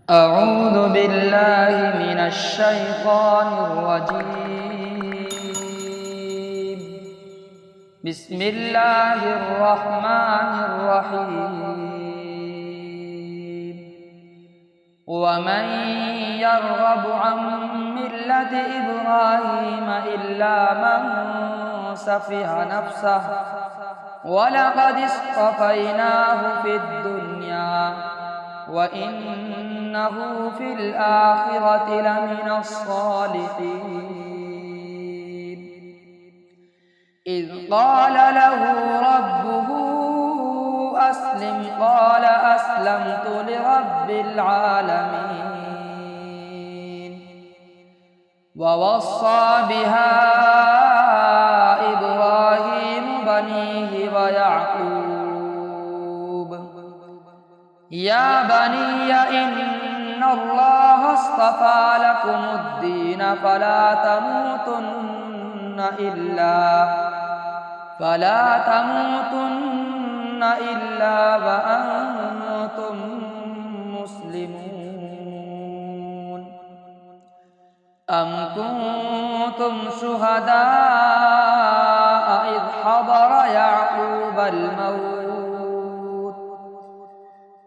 أعوذ بالله من الشيطان الرجيم. بسم الله الرحمن الرحيم. ومن يرغب عن ملة إبراهيم إلا من سفه نفسه ولقد اصطفيناه في الدنيا وإنه في الآخرة لمن الصالحين. إذ قال له ربه أسلم قال أسلمت لرب العالمين. ووصى بها إبراهيم بنيه ويعقوب يا بني إن الله اصطفى لكم الدين فلا تموتن إلا وأنتم مسلمون. أم كنتم شهداء إذ حضر يعقوب الموت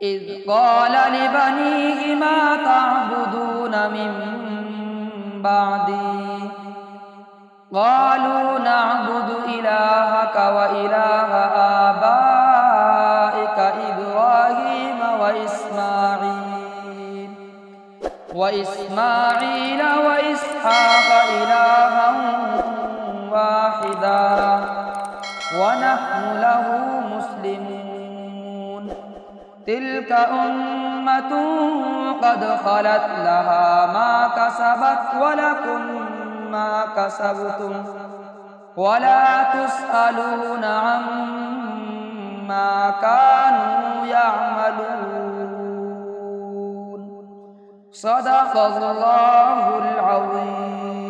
إذ قال لبنيه ما تعبدون من بعدي قالوا نعبد إلهك وإله آبائك إبراهيم وإسماعيل وإسحاق إلها واحدا ونحن له مسلمون. تلك أمة قد خلت لها ما كسبت ولكم ما كسبتم ولا تسألون عما كانوا يعملون. صدق الله العظيم.